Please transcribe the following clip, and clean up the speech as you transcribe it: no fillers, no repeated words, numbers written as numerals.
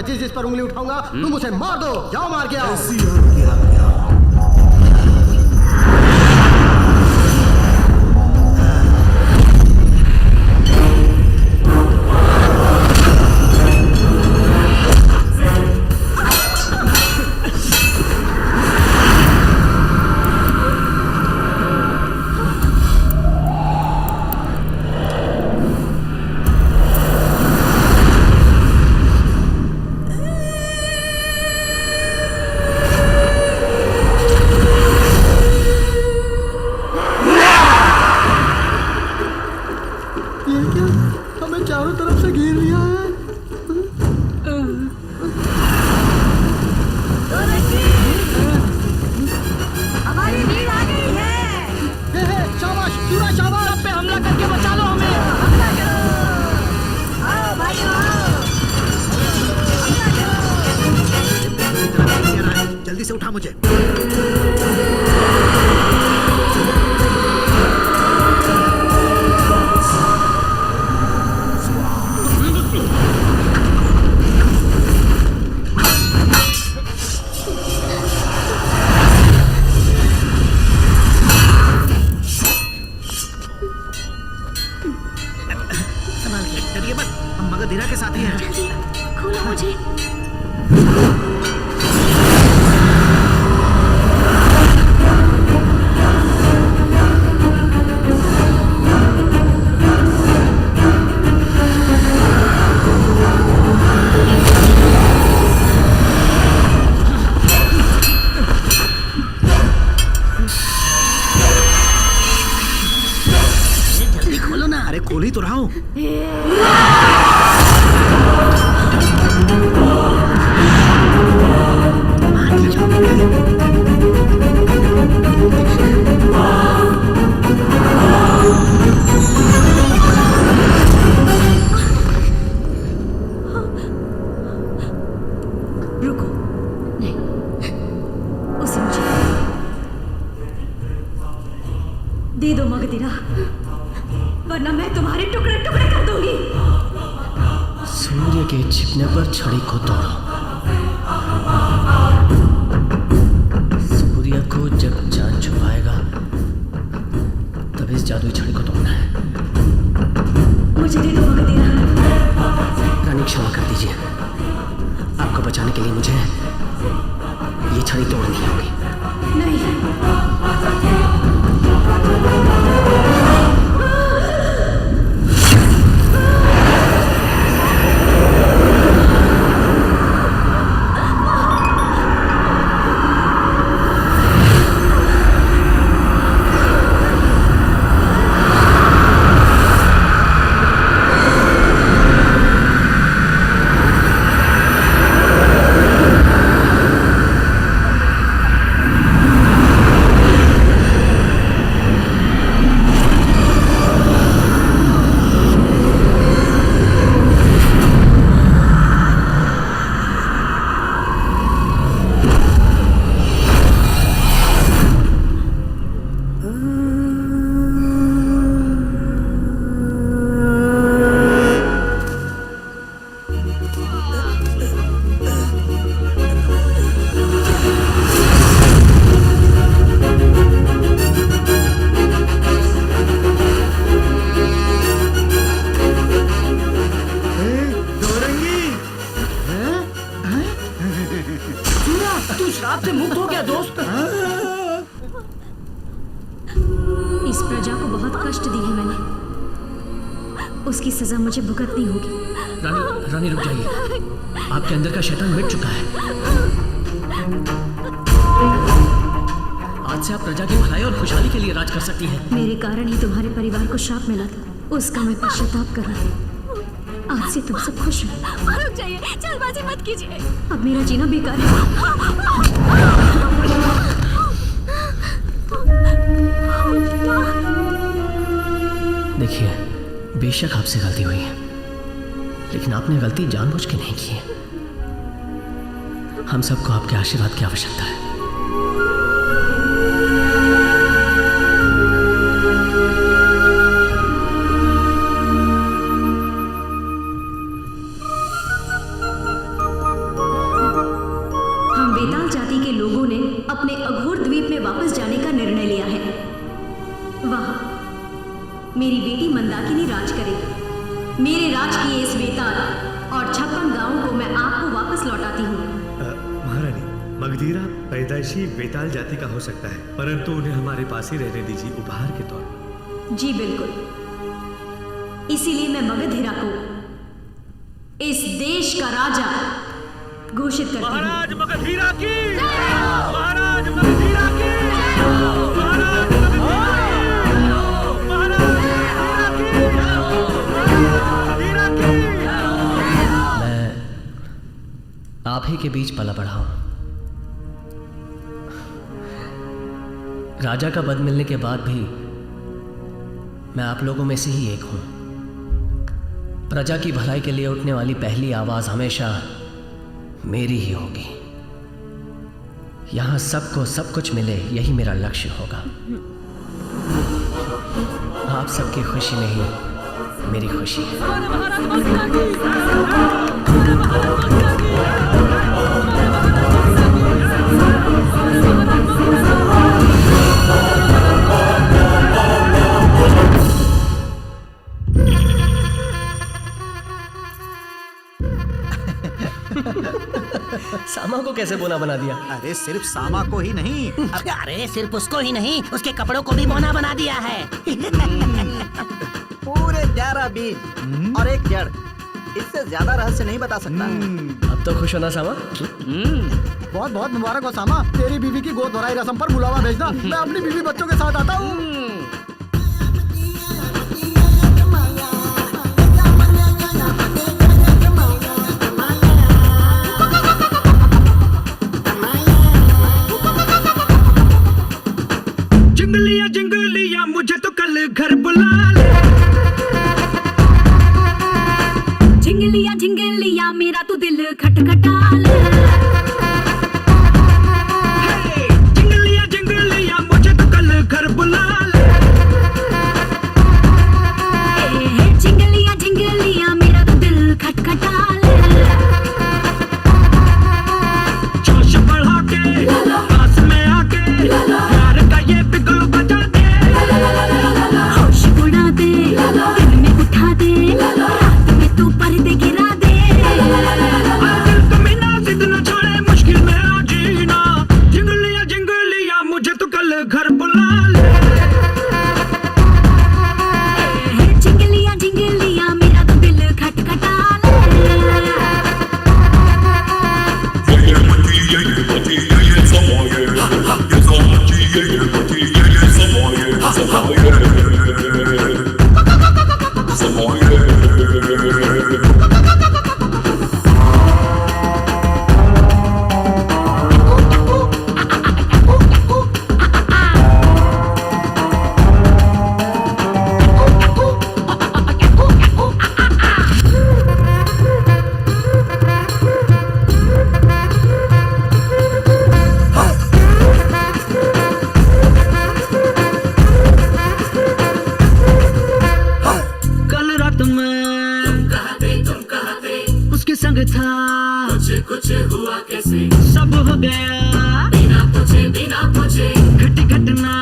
जिस जिस पर उंगली उठाऊंगा तुम उसे मार दो। जाओ मार के आओ। जल्दी से उठा मुझे। संभाल के, डरिए मत, हम मगधीरा के साथ ही हैं। जल्दी खोलो मुझे। जल्दी खोलो ना। अरे खोल ही तो रहा हूँ। रुको, नहीं, उसे मुझे दे दो मगधीरा, वरना मैं तुम्हारे टुकड़े टुकड़े कर दूंगी। सूर्य के छिपने पर छड़ी को तोड़ो। सूर्य को जब चांद छुपाएगा तब इस जादुई छड़ी को तोड़ना है। मुझे दे दो मगधीरा। रानी क्षमा कर दीजिए, आपको बचाने के लिए मुझे ये छड़ी तोड़नी होगी। नहीं, तू श्राप से मुक्त हो गया दोस्त। इस प्रजा को बहुत कष्ट दी है मैंने, उसकी सजा मुझे भुगतनी होगी। रानी, रानी रुक जाइए, आपके अंदर का शैतान मिट चुका है। आज से आप प्रजा की भलाई और खुशहाली के लिए राज कर सकती हैं। मेरे कारण ही तुम्हारे परिवार को श्राप मिला था, उसका मैं पश्चाताप कर रहा हूँ। आज से तुम सब खुश हो। रुक जाइए, जल्दबाजी मत कीजिए। अब मेरा जीना बेकार है। देखिए, बेशक आपसे गलती हुई है, लेकिन आपने गलती जानबूझ के नहीं की है। हम सबको आपके आशीर्वाद की आवश्यकता है। राज करेगी। मेरे राज की इस बेताल और 56 गांवों को मैं आपको वापस लौटाती हूँ। महारानी, मगधीरा पैदाइशी बेताल जाति का हो सकता है, परंतु उन्हें हमारे पास ही रहने दीजिए उपहार के तौर पर। जी बिल्कुल, इसीलिए मैं मगधीरा को इस देश का राजा घोषित करती हूँ। महाराज मगधीरा की, महाराज मगधीरा की, महाराज मगधीरा की। मैं आप ही के बीच पला बढ़ा हूं। राजा का पद मिलने के बाद भी मैं आप लोगों में से ही एक हूं। प्रजा की भलाई के लिए उठने वाली पहली आवाज हमेशा मेरी ही होगी। यहां सबको सब कुछ मिले, यही मेरा लक्ष्य होगा। आप सबकी खुशी में ही मेरी खुशी है। सामा को कैसे बोना बना दिया? अरे सिर्फ सामा को ही नहीं, अरे सिर्फ उसको ही नहीं, उसके कपड़ों को भी बोना बना दिया है। पूरे 11 बीज और एक जड़, इससे ज्यादा रहस्य नहीं बता सकता। अब तो खुश होना सामा। बहुत बहुत मुबारक हो सामा, तेरी बीवी की गोद भराई रस्म पर बुलावा भेजना। मैं अपनी बीवी बच्चों के साथ आता हूँ। जिंगलिया जिंगलिया मुझे तो कल घर बुला ले। झिंगलिया झिंगलिया मेरा तो दिल खटखटा ले। हे, जिंगलिया जिंगलिया मुझे तो कल घर बुला ले। झिंगलिया झिंगलिया मेरा तो दिल खटखटा ले। जोश बढ़ा के पास में आके प्यार का ये बिगुल बजा दे। होश उड़ा दे, दिल में उठा दे, रात में तू पर्दे गिरा दे। दिल को मिला जिद न छोड़े, मुश्किल में आ जीना। जिंगलिया जिंगलिया मुझे तो कल घर बुला ले। झिंगलिया झिंगलिया मेरा तो दिल खटखटा ले। कल रात में उसके संग था, कुछ हुआ कैसे, सब हो गया बिना पूछे घटी घटना।